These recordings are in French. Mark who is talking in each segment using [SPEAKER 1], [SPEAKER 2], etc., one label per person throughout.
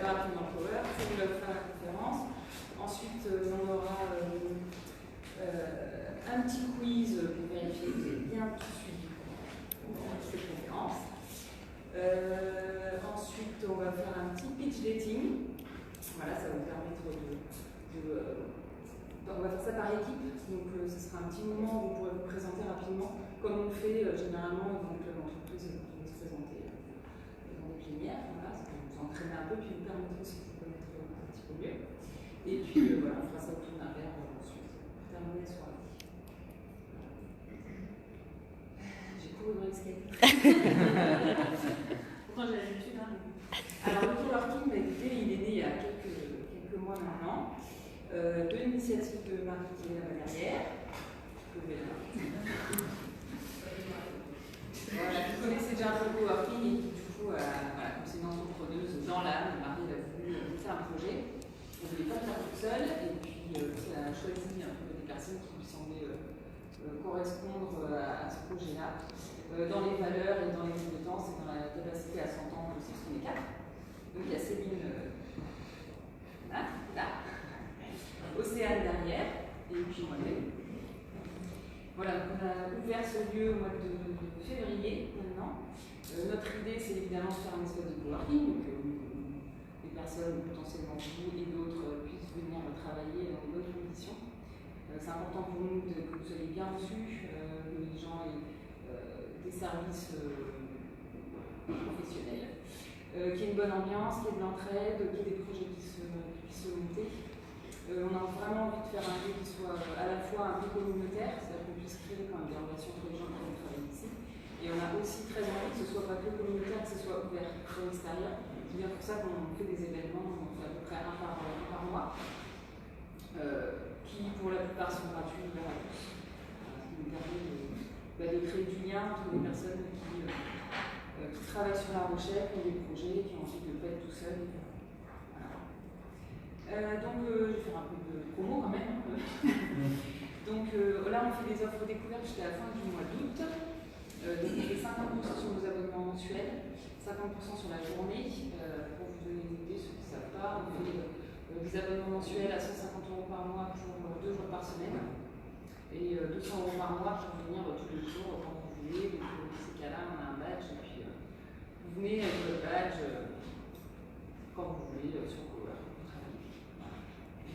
[SPEAKER 1] rapidement Power, c'est vous faire la conférence. Ensuite, on aura un petit quiz pour vérifier que vous avez bien tout suivi pendant cette conférence. Ensuite, on va faire un petit pitch dating. Voilà, ça va vous permettre on va faire ça par équipe, donc ce sera un petit moment où vous pourrez vous présenter rapidement, comme on fait généralement dans l'entreprise qui va se présenter dans des plénières. Voilà, ça va vous entraîner un peu, puis vous permettre aussi de vous connaître un petit peu mieux. Et puis voilà, on fera ça autour d'un verre ensuite, pour terminer la soirée. J'ai couru dans l'escalier. Pourtant j'ai l'habitude. Alors le coworking, écoutez, il est né il y a quelques mois maintenant. De l'initiative de Marie-Claire Laverrière. Voilà, vous connaissez déjà un peu le coworking et qui, du coup, voilà, comme c'est une entrepreneuse dans l'âme, Marie a voulu faire un projet. On ne voulait pas le faire toute seule et puis elle a choisi un peu des personnes qui lui semblaient correspondre à ce projet-là. Dans les valeurs et dans les compétences et dans la capacité à s'entendre aussi, parce qu'on est quatre. Donc il y a Céline là. Océane derrière, et puis moi-même. Voilà, donc on a ouvert ce lieu au mois de février maintenant. Notre idée, c'est évidemment de faire un espace de coworking, donc les personnes, potentiellement vous et d'autres, puissent venir travailler dans de bonnes conditions. C'est important pour nous que vous soyez bien reçus, que les gens aient des services professionnels, qu'il y ait une bonne ambiance, qu'il y ait de l'entraide, qu'il y ait des projets qui puissent se monter. On a vraiment envie de faire un lieu qui soit à la fois un peu communautaire, c'est-à-dire qu'on puisse créer quand même des relations entre les gens qui viennent travailler ici. Et on a aussi très envie que ce soit pas que communautaire, que ce soit ouvert sur l'extérieur. C'est bien pour ça qu'on fait des événements, on fait à peu près un par mois, qui pour la plupart sont gratuits, ouverts à tous. Ce qui nous permet de créer du lien entre les personnes qui travaillent sur la recherche, qui ont des projets, qui ont envie de ne pas être tout seuls. Donc, je vais faire un peu de promo quand même. Donc là, on fait des offres découvertes jusqu'à la fin du mois d'août. Donc, on fait 50% sur nos abonnements mensuels, 50% sur la journée. Pour vous donner une idée, ceux qui ne savent pas, on fait des abonnements mensuels à 150 € par mois pour 2 jours par semaine et 200 € par mois pour venir tous les jours quand vous voulez. Donc, dans ces cas-là, on a un badge et puis vous venez avec le badge quand vous voulez sur Cowork.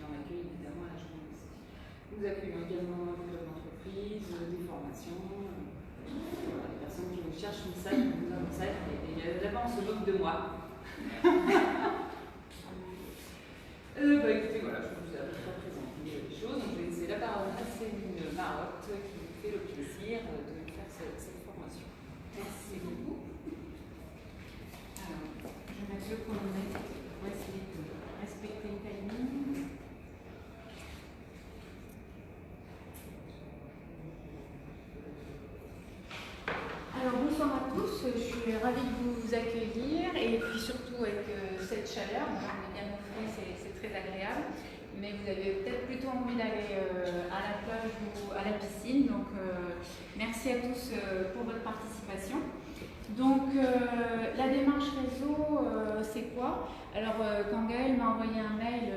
[SPEAKER 1] On accueille évidemment à la journée aussi. Nous accueillons également des clubs d'entreprise, des formations, voilà, des personnes qui nous cherchent une salle, qui nous ont une salle, et d'abord on se moque de moi. Écoutez, voilà, je vous ai à peu près présenté les choses. Donc, je vais laisser la parole à Céline Marotte qui nous fait le plaisir de faire cette formation. Merci beaucoup.
[SPEAKER 2] Alors, je vais mettre le chronomètre pour essayer de respecter le timing. Alors bonsoir à tous, je suis ravie de vous accueillir et puis surtout avec cette chaleur, on est bien au frais, c'est très agréable, mais vous avez peut-être plutôt envie d'aller à la plage ou à la piscine, donc merci à tous pour votre participation. Donc la démarche réseau, c'est quoi? Alors quand Gaëlle m'a envoyé un mail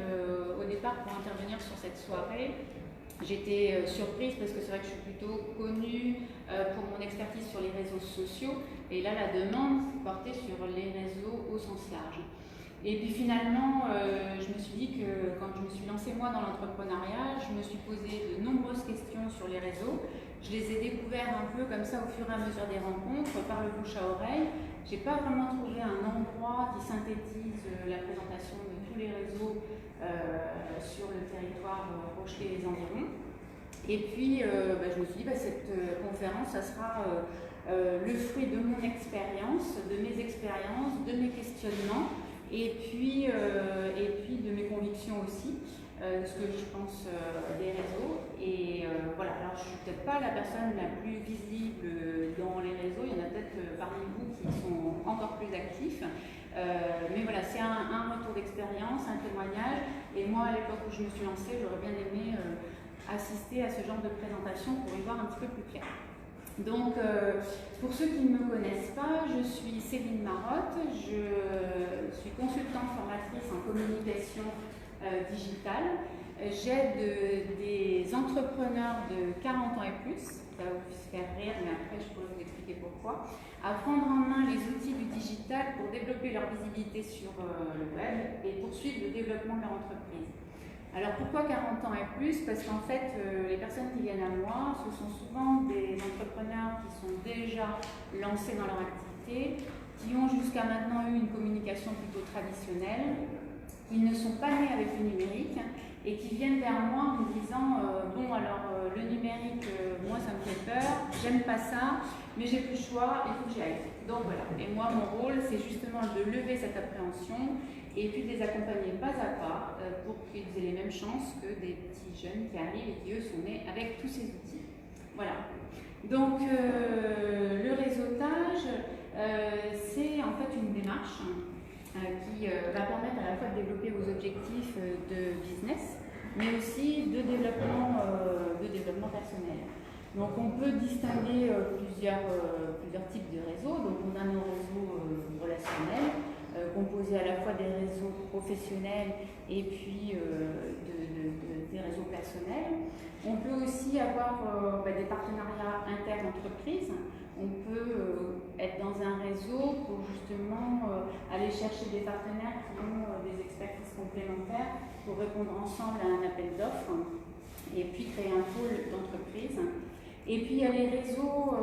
[SPEAKER 2] au départ pour intervenir sur cette soirée, j'étais surprise parce que c'est vrai que je suis plutôt connue pour mon expertise sur les réseaux sociaux et là la demande portait sur les réseaux au sens large. Et puis finalement, je me suis dit que quand je me suis lancée moi dans l'entrepreneuriat, je me suis posé de nombreuses questions sur les réseaux. Je les ai découverts un peu comme ça au fur et à mesure des rencontres, par le bouche à oreille. Je n'ai pas vraiment trouvé un endroit qui synthétise la présentation de tous les réseaux sur le territoire rochelais et les environs. Et puis, je me suis dit, cette conférence, ça sera le fruit de mon expérience, de mes expériences, de mes questionnements, et puis de mes convictions aussi, ce que je pense des réseaux. Et voilà, alors je ne suis peut-être pas la personne la plus visible dans les réseaux, il y en a peut-être parmi vous qui sont encore plus actifs. Mais voilà, c'est un retour d'expérience, un témoignage. Et moi, à l'époque où je me suis lancée, j'aurais bien aimé assister à ce genre de présentation pour y voir un petit peu plus clair. Donc, pour ceux qui ne me connaissent pas, je suis Céline Marotte, je suis consultante formatrice communication digitale. J'aide des entrepreneurs de 40 ans et plus, ça va vous faire rire, mais après je pourrais vous expliquer pourquoi, à prendre en main les outils du digital pour développer leur visibilité sur le web et poursuivre le développement de leur entreprise. Alors pourquoi 40 ans et plus? Parce qu'en fait, les personnes qui viennent à moi, ce sont souvent des entrepreneurs qui sont déjà lancés dans leur activité, qui ont jusqu'à maintenant eu une communication plutôt traditionnelle, qui ne sont pas nés avec le numérique et qui viennent vers moi en me disant bon alors le numérique, moi ça me fait peur, j'aime pas ça, mais j'ai plus le choix, il faut que j'y aille. Donc voilà, et moi mon rôle c'est justement de lever cette appréhension et puis de les accompagner pas à pas pour qu'ils aient les mêmes chances que des petits jeunes qui arrivent et qui eux sont nés avec tous ces outils. Voilà. Donc le réseautage, c'est en fait une démarche qui va permettre à la fois de développer vos objectifs de business, mais aussi de développement personnel. Donc on peut distinguer plusieurs types de réseaux. Donc on a nos réseaux relationnels, composés à la fois des réseaux professionnels et puis des réseaux personnels. On peut aussi avoir des partenariats inter-entreprises. On peut être dans un réseau pour justement aller chercher des partenaires qui ont des expertises complémentaires pour répondre ensemble à un appel d'offres et puis créer un pôle d'entreprise. Et puis il y a les réseaux,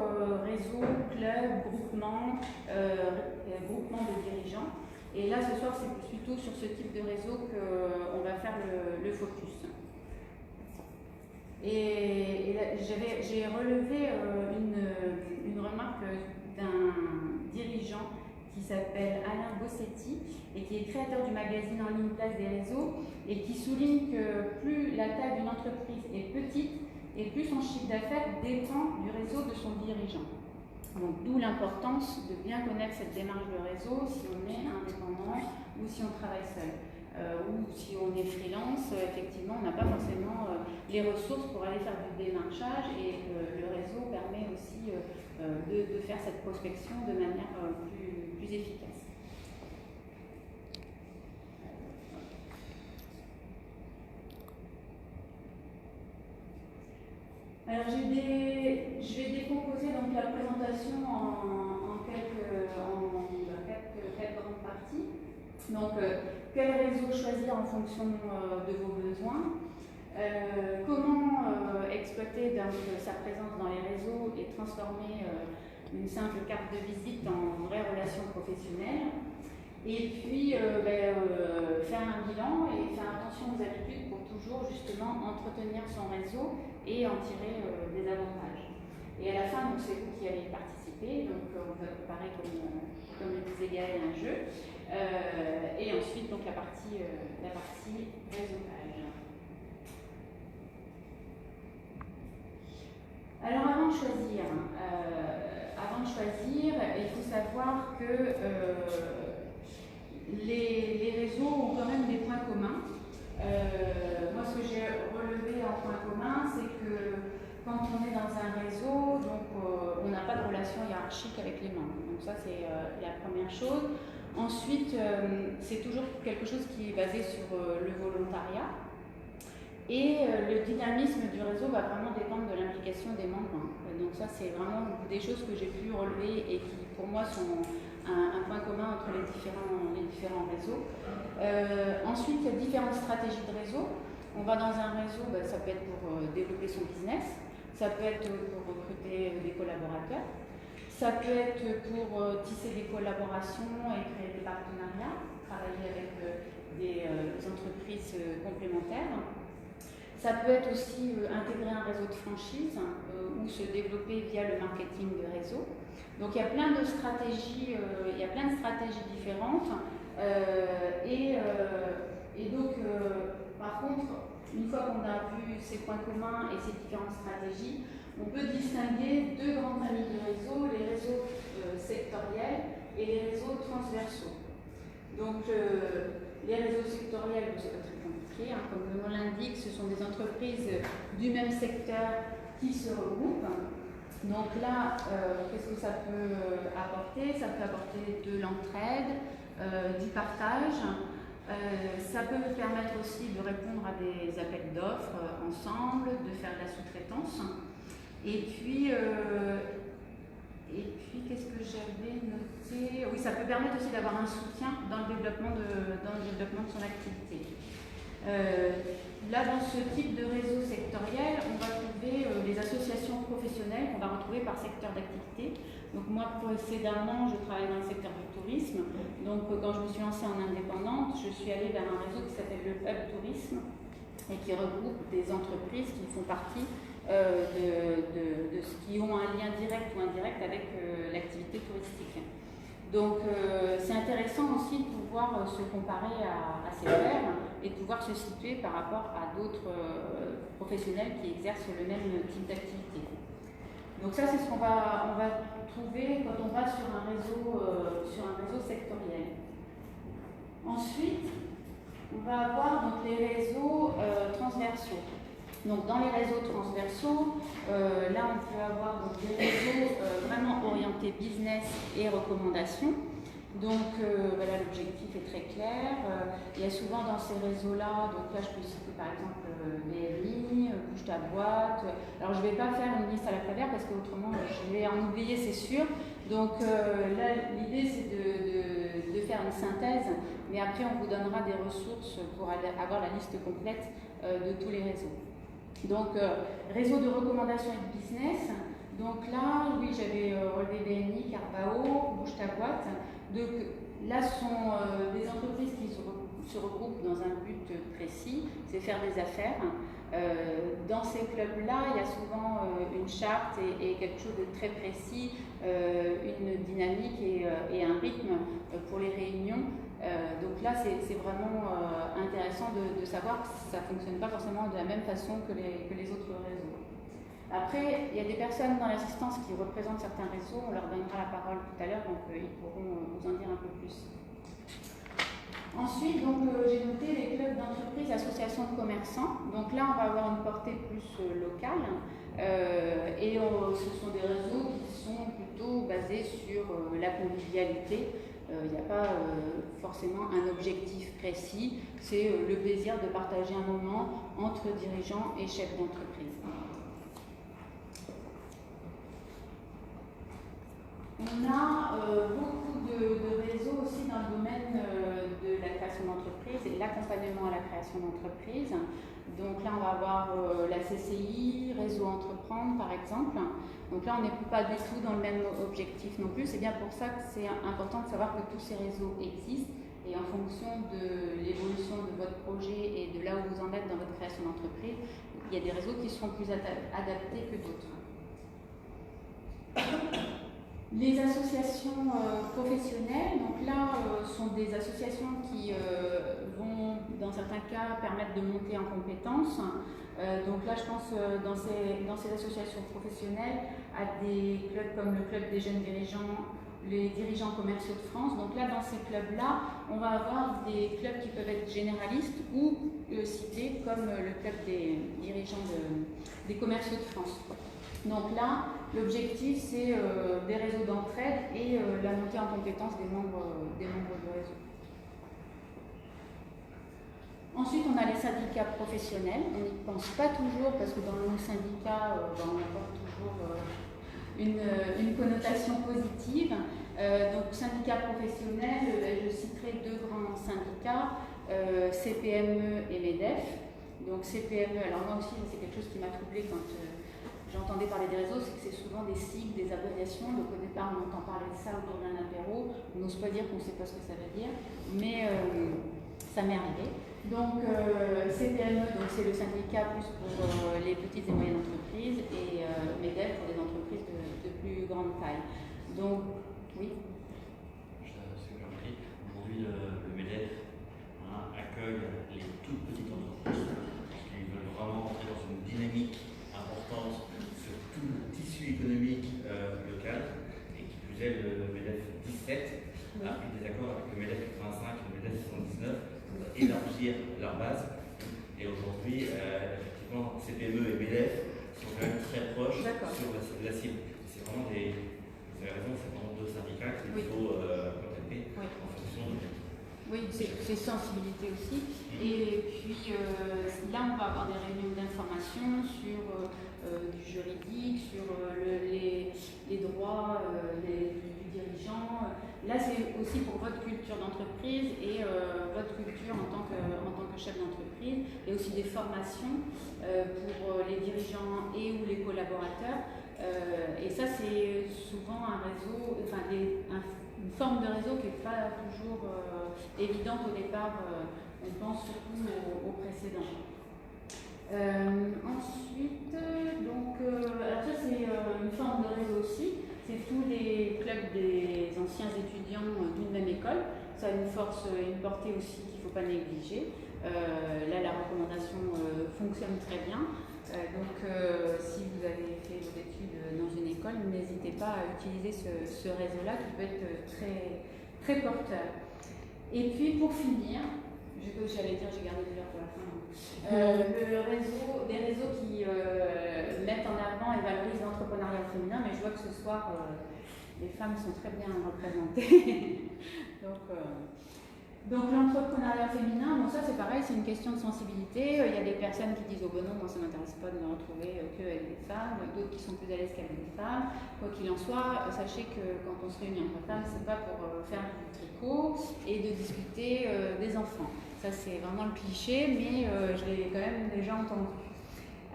[SPEAKER 2] clubs, groupements de dirigeants. Et là ce soir c'est plutôt sur ce type de réseau qu'on va faire le focus. Et j'ai relevé une remarque d'un dirigeant qui s'appelle Alain Bossetti et qui est créateur du magazine en ligne Place des réseaux et qui souligne que plus la taille d'une entreprise est petite et plus son chiffre d'affaires dépend du réseau de son dirigeant. Donc d'où l'importance de bien connaître cette démarche de réseau si on est indépendant ou si on travaille seul. Ou si on est freelance, effectivement, on n'a pas forcément les ressources pour aller faire du démarchage et le réseau permet aussi de faire cette prospection de manière plus efficace. Alors je vais décomposer donc la présentation en quelques grandes parties. Donc, quel réseau choisir en fonction de vos besoins, comment exploiter donc, sa présence dans les réseaux et transformer une simple carte de visite en vraie relation professionnelle, et puis faire un bilan et faire attention aux habitudes pour toujours justement entretenir son réseau et en tirer des avantages. Et à la fin, c'est vous qui allez participer, donc on va préparer comme le disait Gaël un jeu. Et ensuite donc la partie réseautage. Alors avant de choisir, il faut savoir que les réseaux ont quand même des points communs. Moi ce que j'ai relevé en point commun, c'est que quand on est dans un réseau, donc on n'a pas de relation hiérarchique avec les membres. Donc ça c'est la première chose. Ensuite, c'est toujours quelque chose qui est basé sur le volontariat. Et le dynamisme du réseau va vraiment dépendre de l'implication des membres. Donc ça, c'est vraiment des choses que j'ai pu relever et qui, pour moi, sont un point commun entre les différents réseaux. Ensuite, il y a différentes stratégies de réseau. On va dans un réseau, ça peut être pour développer son business, ça peut être pour recruter des collaborateurs. Ça peut être pour tisser des collaborations et créer des partenariats, travailler avec des entreprises complémentaires. Ça peut être aussi intégrer un réseau de franchise ou se développer via le marketing de réseau. Donc il y a plein de stratégies, différentes. Par contre, une fois qu'on a vu ces points communs et ces différentes stratégies, on peut distinguer deux grandes familles de réseaux, les réseaux sectoriels et les réseaux transversaux. Donc les réseaux sectoriels, c'est pas très compliqué, hein, comme le nom l'indique, ce sont des entreprises du même secteur qui se regroupent. Donc là, qu'est-ce que ça peut apporter? Ça peut apporter de l'entraide, du partage, Ça peut permettre aussi de répondre à des appels d'offres ensemble, de faire de la sous-traitance. Et puis qu'est-ce que j'avais noté? Oui, ça peut permettre aussi d'avoir un soutien dans le développement de son activité. Là, dans ce type de réseau sectoriel, on va trouver les associations professionnelles qu'on va retrouver par secteur d'activité. Donc moi, précédemment, je travaillais dans le secteur du tourisme. Donc quand je me suis lancée en indépendante, je suis allée vers un réseau qui s'appelle le Hub Tourisme et qui regroupe des entreprises qui font partie qui ont un lien direct ou indirect avec l'activité touristique. Donc c'est intéressant aussi de pouvoir se comparer à ses pairs et de pouvoir se situer par rapport à d'autres professionnels qui exercent le même type d'activité. Donc ça c'est ce qu'on va trouver quand on va sur un réseau sectoriel. Ensuite, on va avoir donc les réseaux transversaux. Donc dans les réseaux transversaux, là on peut avoir donc, des réseaux vraiment orientés business et recommandations. Donc voilà, l'objectif est très clair. Il y a souvent dans ces réseaux-là, donc là je peux citer par exemple BLI, Bouge ta boîte. Alors je ne vais pas faire une liste à la clavière parce qu'autrement je vais en oublier, c'est sûr. Donc là l'idée c'est de faire une synthèse, mais après on vous donnera des ressources pour avoir la liste complète de tous les réseaux. Donc, réseau de recommandation et de business. Donc là, oui, j'avais relevé BNI, Carbao, Bouge ta boîte. Donc là, ce sont des entreprises qui se regroupent dans un but précis, c'est faire des affaires. Dans ces clubs-là, il y a souvent une charte et quelque chose de très précis, une dynamique et un rythme pour les réunions. Donc là, c'est vraiment intéressant de savoir que ça ne fonctionne pas forcément de la même façon que les autres réseaux. Après, il y a des personnes dans l'assistance qui représentent certains réseaux, on leur donnera la parole tout à l'heure, donc ils pourront vous en dire un peu plus. Ensuite, j'ai noté les clubs d'entreprise, associations de commerçants. Donc là, on va avoir une portée plus locale et ce sont des réseaux qui sont plutôt basés sur la convivialité. Il n'y a pas forcément un objectif précis, c'est le plaisir de partager un moment entre dirigeants et chefs d'entreprise. On a beaucoup de réseaux aussi dans le domaine de la création d'entreprise et l'accompagnement à la création d'entreprise. Donc là, on va avoir la CCI, Réseau Entreprendre par exemple. Donc là, on n'est pas du tout dans le même objectif non plus. C'est bien pour ça que c'est important de savoir que tous ces réseaux existent et en fonction de l'évolution de votre projet et de là où vous en êtes dans votre création d'entreprise, il y a des réseaux qui seront plus adaptés que d'autres. Les associations professionnelles, donc là, sont des associations qui vont, dans certains cas, permettre de monter en compétences. Donc là, je pense dans ces associations professionnelles à des clubs comme le Club des jeunes dirigeants, les dirigeants commerciaux de France. Donc là, dans ces clubs-là, on va avoir des clubs qui peuvent être généralistes ou ciblés comme le Club des dirigeants des commerciaux de France. Donc là, l'objectif, c'est des réseaux d'entraide et la montée en compétence des membres du réseau. Ensuite, on a les syndicats professionnels. On n'y pense pas toujours parce que dans le mot syndicat, on apporte toujours une connotation positive. Donc, syndicats professionnels, je citerai deux grands syndicats, CPME et MEDEF. Donc, CPME, alors moi aussi, c'est quelque chose qui m'a troublée quand j'entendais parler des réseaux, c'est que c'est souvent des sigles, des abréviations. Donc, au départ, on entend parler de ça autour d'un apéro. On n'ose pas dire qu'on ne sait pas ce que ça veut dire, mais ça m'est arrivé. Donc, CPME, c'est le syndicat plus pour les petites et moyennes entreprises et MEDEF pour les entreprises de plus grande taille. Donc, oui.
[SPEAKER 3] Aujourd'hui, le MEDEF accueille les toutes petites entreprises qui veulent vraiment entrer dans une dynamique importante sur tout le tissu économique local et qui plus est le MEDEF 17 a pris des accords avec le MEDEF 85 et le MEDEF 79 pour élargir leur base. Et aujourd'hui, effectivement, CPME et MEDEF sont quand même très proches sur la cible. C'est vraiment vous avez raison, c'est vraiment deux syndicats qu'il faut contacter en fonction de
[SPEAKER 2] Oui, c'est sensibilité aussi. Et puis là, on va avoir des réunions d'information sur du juridique, sur les droits du dirigeant. Là, c'est aussi pour votre culture d'entreprise et votre culture en tant que chef d'entreprise, et aussi des formations pour les dirigeants et ou les collaborateurs. Et ça, c'est souvent un réseau, enfin une forme de réseau qui n'est pas toujours évidente au départ. On pense surtout aux précédents. Ensuite, alors ça c'est une forme de réseau aussi. C'est tous les clubs des anciens étudiants d'une même école. Ça a une force, une portée aussi qu'il ne faut pas négliger. Là, la recommandation fonctionne très bien. Si vous avez fait vos études dans une école, n'hésitez pas à utiliser ce réseau-là qui peut être très, très porteur. Et puis, pour finir, j'allais dire, j'ai gardé le verre pour la fin. Des réseaux qui mettent en avant et valorisent l'entrepreneuriat féminin, mais je vois que ce soir, les femmes sont très bien représentées. Donc l'entrepreneuriat féminin, bon ça c'est pareil, c'est une question de sensibilité. Il y a des personnes qui disent oh ben non, moi ça ne m'intéresse pas de me retrouver qu'avec des femmes, d'autres qui sont plus à l'aise qu'avec des femmes. Quoi qu'il en soit, sachez que quand on se réunit entre femmes, c'est pas pour faire du tricot et de discuter des enfants. Ça c'est vraiment le cliché, mais je l'ai quand même déjà entendu.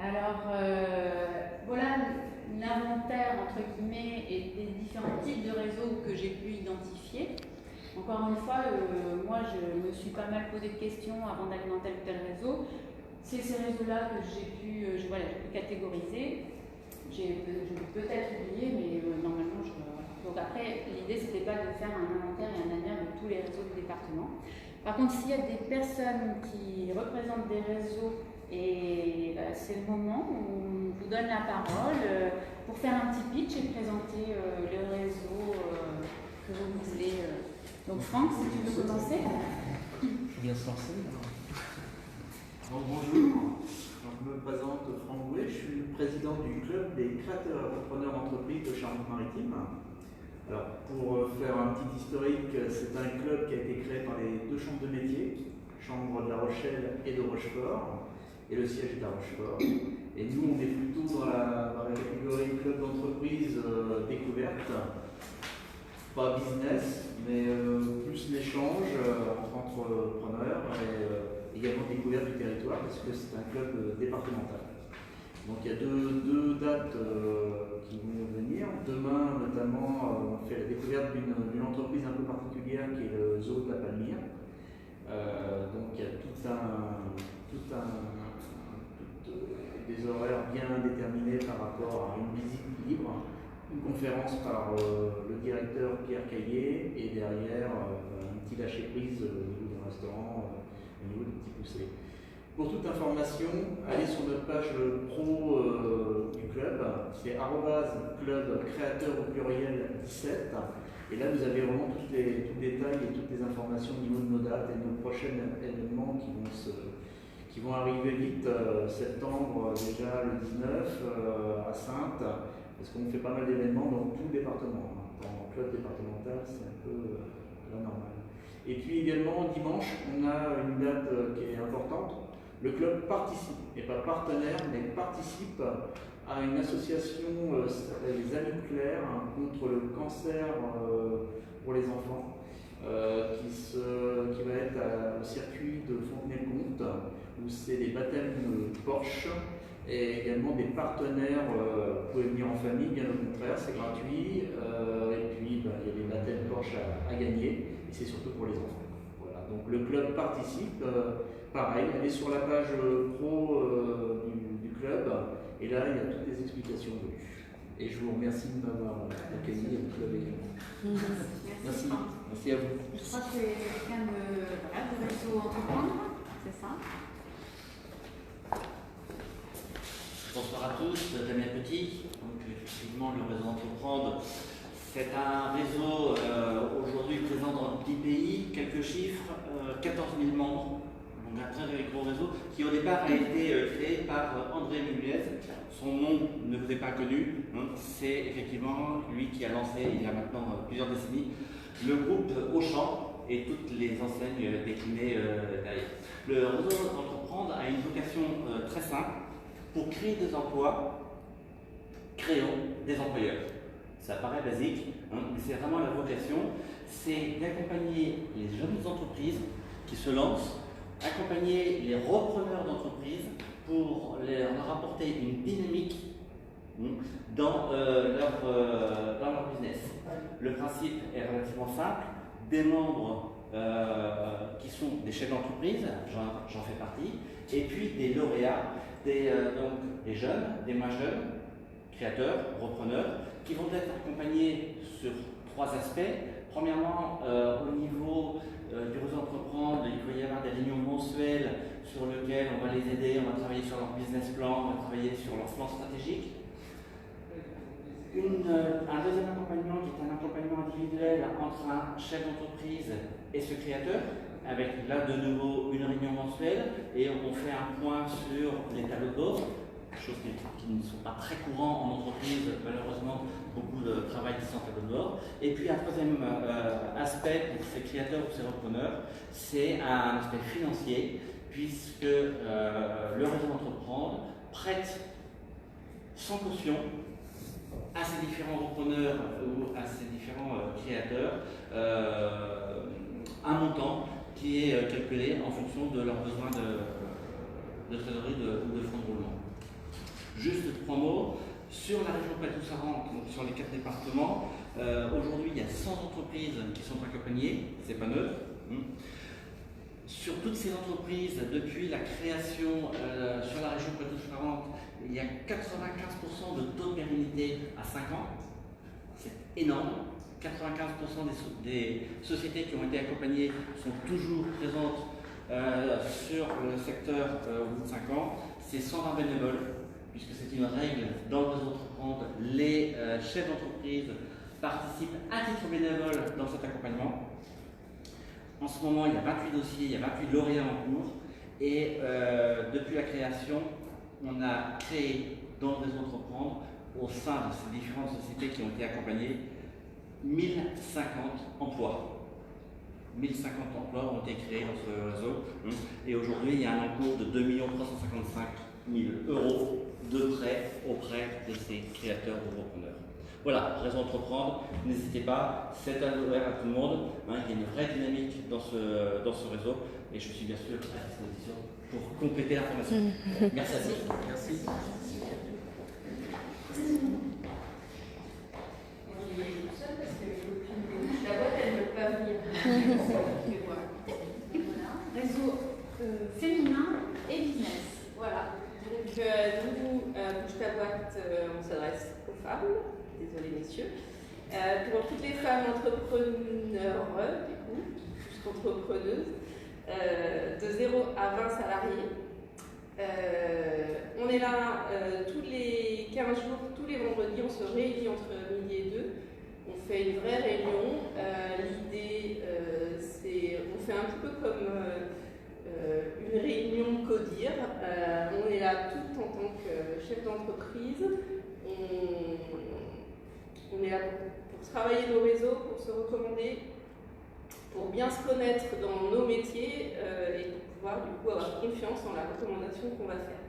[SPEAKER 2] Alors voilà l'inventaire entre guillemets et des différents types de réseaux que j'ai pu identifier. Encore une fois, moi je me suis pas mal posé de questions avant d'aller dans tel ou tel réseau. C'est ces réseaux-là que j'ai pu catégoriser. J'ai peut-être oublié, mais normalement, donc après, l'idée c'était pas de faire un inventaire et un annuaire de tous les réseaux du département. Par contre, s'il y a des personnes qui représentent des réseaux, et c'est le moment où on vous donne la parole pour faire un petit pitch et présenter le réseau que vous voulez. Donc Franck, si tu veux commencer.
[SPEAKER 4] Je viens se lancer.
[SPEAKER 5] Bonjour, je me présente Franck Bouet, je suis le président du club des créateurs entrepreneurs d'entreprise de Charente-Maritime. Alors, pour faire un petit historique, c'est un club qui a été créé par les deux chambres de métiers, chambre de La Rochelle et de Rochefort, et le siège est à Rochefort. Et nous, on est plutôt dans la catégorie club d'entreprise découverte. Pas business, mais plus l'échange entre entrepreneurs et également découverte du territoire parce que c'est un club départemental. Donc il y a deux dates qui vont venir. Demain notamment, on fait la découverte d'une entreprise un peu particulière qui est le Zoo de la Palmyre. Donc il y a des horaires bien déterminés par rapport à une visite libre. Une conférence par le directeur Pierre Caillé et derrière un petit lâcher-prise au niveau d'un restaurant, au niveau du petit poussé. Pour toute information, allez sur notre page pro du club, c'est @club créateur au pluriel 17. Et là, vous avez vraiment tous les détails et toutes les informations au niveau de nos dates et de nos prochains événements qui vont arriver vite. Septembre, déjà le 19 à Saintes. Parce qu'on fait pas mal d'événements dans tout le département. Dans le club départemental, c'est un peu la normale. Et puis également, dimanche, on a une date qui est importante. Le club participe, et pas partenaire, mais participe à une association qui s'appelle les Amis Clairs contre le cancer pour les enfants, qui va être au circuit de Fontenay-le-Comte, où c'est des baptêmes Porsche. Et également des partenaires, vous pouvez venir en famille, bien au contraire, c'est gratuit. Et puis il y a des baptêmes Porsche à gagner, et c'est surtout pour les enfants. Voilà. Donc le club participe, pareil, allez sur la page pro du club, et là il y a toutes les explications venues. Et je vous remercie de m'avoir accueilli au club également. Merci. Merci à vous.
[SPEAKER 2] Je crois que c'est quelqu'un de réseau entreprendre, c'est ça?
[SPEAKER 3] Bonsoir à tous, Damien Petit. Donc, effectivement, le réseau Entreprendre, c'est un réseau aujourd'hui présent dans 10 pays, quelques chiffres, 14 000 membres, donc un très très gros réseau qui au départ a été créé par André Mulez. Son nom ne vous est pas connu, hein. C'est effectivement lui qui a lancé il y a maintenant plusieurs décennies le groupe Auchan,
[SPEAKER 6] et toutes les enseignes déclinées derrière. Le réseau Entreprendre a une vocation très simple. Pour créer des emplois, créons des employeurs. Ça paraît basique, hein, mais c'est vraiment la vocation, c'est d'accompagner les jeunes entreprises qui se lancent, accompagner les repreneurs d'entreprises pour leur apporter une dynamique dans leur business. Le principe est relativement simple, des membres qui sont des chefs d'entreprise, j'en fais partie, et puis des lauréats, donc des jeunes, des moins jeunes, créateurs, repreneurs, qui vont être accompagnés sur 3 aspects. Premièrement, au niveau du réseau Entreprendre, il va y avoir des réunions mensuelles sur lesquelles on va les aider, on va travailler sur leur business plan, on va travailler sur leur plan stratégique. Un deuxième accompagnement qui est un accompagnement individuel entre un chef d'entreprise et ce créateur, avec là de nouveau une réunion mensuelle et on fait un point sur les tableaux de bord, choses qui ne sont pas très courants en entreprise, malheureusement beaucoup de travail ici en tableau de bord. Et puis un troisième aspect pour ces créateurs ou ces repreneurs, c'est un aspect financier, puisque le réseau Entreprendre prête sans caution à ces différents repreneurs ou à ces différents créateurs un montant qui est calculé en fonction de leurs besoins de trésorerie ou de fonds de roulement. Juste 3 mots sur la région Poitou-Charentes, donc sur les 4 départements. Aujourd'hui, il y a 100 entreprises qui sont accompagnées, c'est pas neuf. Sur toutes ces entreprises, depuis la création sur la région Poitou-Charentes, il y a 95% de taux de pérennité à 5 ans. C'est énorme. 95% des sociétés qui ont été accompagnées sont toujours présentes sur le secteur au bout de 5 ans. C'est 120 bénévoles, puisque c'est une règle dans le réseau Entreprendre. Les chefs d'entreprise participent à titre bénévole dans cet accompagnement. En ce moment, il y a 28 dossiers, il y a 28 lauréats en cours. Et depuis la création, on a créé dans le réseau Entreprendre, au sein de ces différentes sociétés qui ont été accompagnées, 1050 emplois. 1050 emplois ont été créés dans ce réseau. Et aujourd'hui, il y a un encours de 2 355 000 € de prêts auprès de ces créateurs ou repreneurs. Voilà, réseau Entreprendre, n'hésitez pas, c'est ouvert à tout le monde. Il y a une vraie dynamique dans ce réseau et je suis bien sûr à disposition pour compléter l'information. Merci à tous.
[SPEAKER 5] Merci.
[SPEAKER 2] La boîte, elle ne veut pas venir. Réseau féminin et business. Voilà.
[SPEAKER 7] Donc, nous, Bouge ta boîte, on s'adresse aux femmes. Désolée, messieurs. Pour toutes les femmes entrepreneurs, du coup, jusqu'entrepreneuses, de 0 à 20 salariés. On est là tous les 15 jours, tous les vendredis, on se réunit entre midi et 2. On fait une vraie réunion. L'idée, c'est, on fait un petit peu comme une réunion CODIR. On est là tout en tant que chef d'entreprise. On est là pour travailler nos réseaux, pour se recommander, pour bien se connaître dans nos métiers et pour pouvoir du coup avoir confiance en la recommandation qu'on va faire.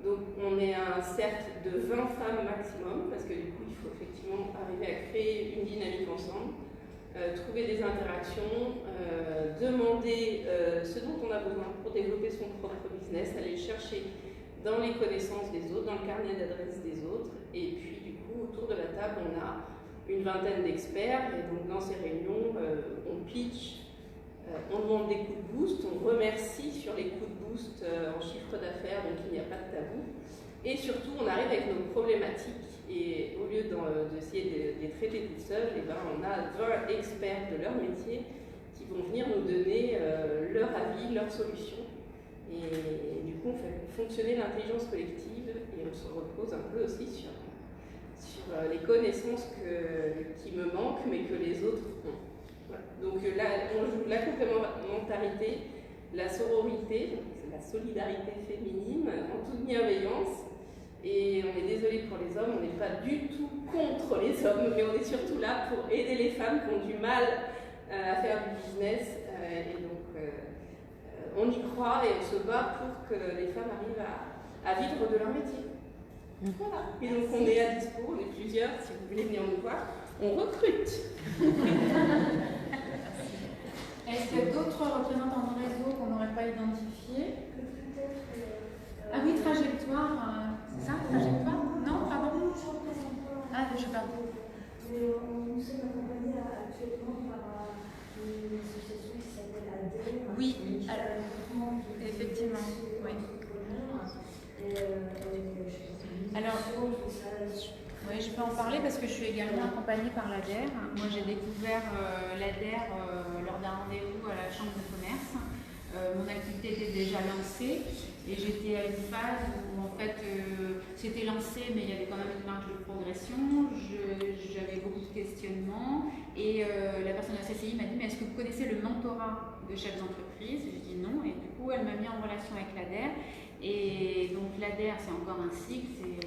[SPEAKER 7] Donc on est un cercle de 20 femmes maximum parce que du coup il faut effectivement arriver à créer une dynamique ensemble, trouver des interactions, demander ce dont on a besoin pour développer son propre business, aller le chercher dans les connaissances des autres, dans le carnet d'adresses des autres, et puis du coup autour de la table on a une vingtaine d'experts et donc dans ces réunions on pitch, on demande des coups de boost, on remercie sur les coups de boost en chiffre d'affaires, donc il n'y a pas de tabou, et surtout on arrive avec nos problématiques et au lieu d'essayer de les traiter toutes seules, et ben, on a 20 experts de leur métier qui vont venir nous donner leur avis, leurs solutions. Et du coup, on fait fonctionner l'intelligence collective et on se repose un peu aussi sur les connaissances qui me manquent mais que les autres ont. Voilà. Donc là, on joue la complémentarité, la sororité, la solidarité féminine en toute bienveillance. Et on est désolé pour les hommes, on n'est pas du tout contre les hommes, mais on est surtout là pour aider les femmes qui ont du mal à faire du business. Et donc, on y croit et on se bat pour que les femmes arrivent à vivre de leur métier. Voilà. Et donc, on est à dispo, on est plusieurs, si vous voulez venir nous voir. On recrute.
[SPEAKER 2] Est-ce qu'il y a d'autres représentants de réseau qu'on n'aurait pas identifiés? Ah oui, trajectoire, c'est ça, trajectoire? Non, pardon? Ah, je sais pas.
[SPEAKER 8] Mais nous sommes accompagnés actuellement par une association qui s'appelle ADER.
[SPEAKER 2] Oui, effectivement, oui. Alors, oui, je peux en parler parce que je suis également accompagnée par l'ADER. Moi, j'ai découvert l'ADER lors d'un rendez-vous à la Chambre de commerce. Mon activité était déjà lancée et j'étais à une phase où en fait c'était lancé mais il y avait quand même une marge de progression, j'avais beaucoup de questionnements et la personne de la CCI m'a dit mais est-ce que vous connaissez le mentorat de chefs d'entreprise? J'ai dit non et du coup elle m'a mis en relation avec l'ADER et donc l'ADER c'est encore un cycle, je ne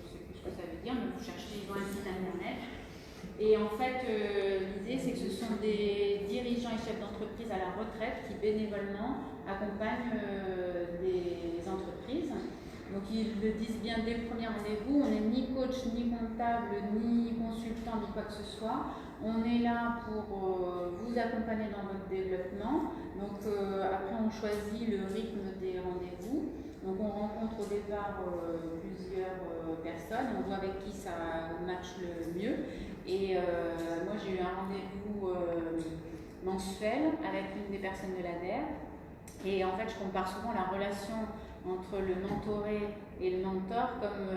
[SPEAKER 2] sais plus ce que ça veut dire mais vous cherchez, ils ont un site internet. Et en fait, l'idée, c'est que ce sont des dirigeants et chefs d'entreprise à la retraite qui bénévolement accompagnent des entreprises. Donc, ils le disent bien dès le premier rendez-vous, on n'est ni coach, ni comptable, ni consultant, ni quoi que ce soit. On est là pour vous accompagner dans votre développement. Donc, après, on choisit le rythme des rendez-vous. Donc, on rencontre au départ plusieurs personnes, on voit avec qui ça matche le mieux. Et moi, j'ai eu un rendez-vous mensuel avec une des personnes de l'ADER. Et en fait, je compare souvent la relation entre le mentoré et le mentor comme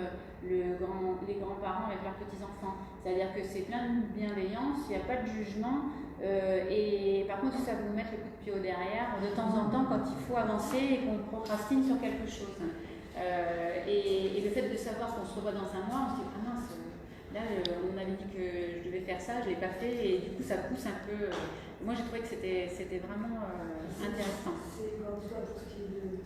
[SPEAKER 2] les grands-parents avec leurs petits-enfants. C'est-à-dire que c'est plein de bienveillance, il n'y a pas de jugement. Et par contre, ça vous mettre le coup de pied au derrière de temps en temps quand il faut avancer et qu'on procrastine sur quelque chose. Et le fait de savoir qu'on se revoit dans un mois, on se dit ah mince, là on m'avait dit que je devais faire ça, je ne l'ai pas fait et du coup ça pousse un peu. Moi j'ai trouvé que c'était vraiment intéressant.
[SPEAKER 8] C'est en tout cas pour ce qui est de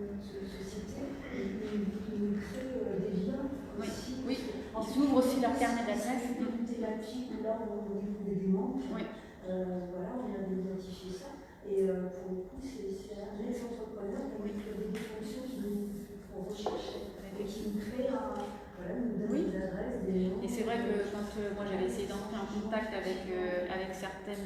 [SPEAKER 8] notre société, ils créent des liens aussi.
[SPEAKER 2] Oui, ils ouvrent aussi leur carnet d'adresse.
[SPEAKER 8] Une thématique où là on découvre des manques.
[SPEAKER 2] Oui.
[SPEAKER 8] Voilà, on vient d'identifier ça. Et pour le coup, c'est un ex-entrepreneur qui a créé des fonctions qu'on recherche et qui nous crée nous donne des adresses, des gens.
[SPEAKER 2] Et c'est vrai que quand moi j'avais essayé d'entrer en contact avec certaines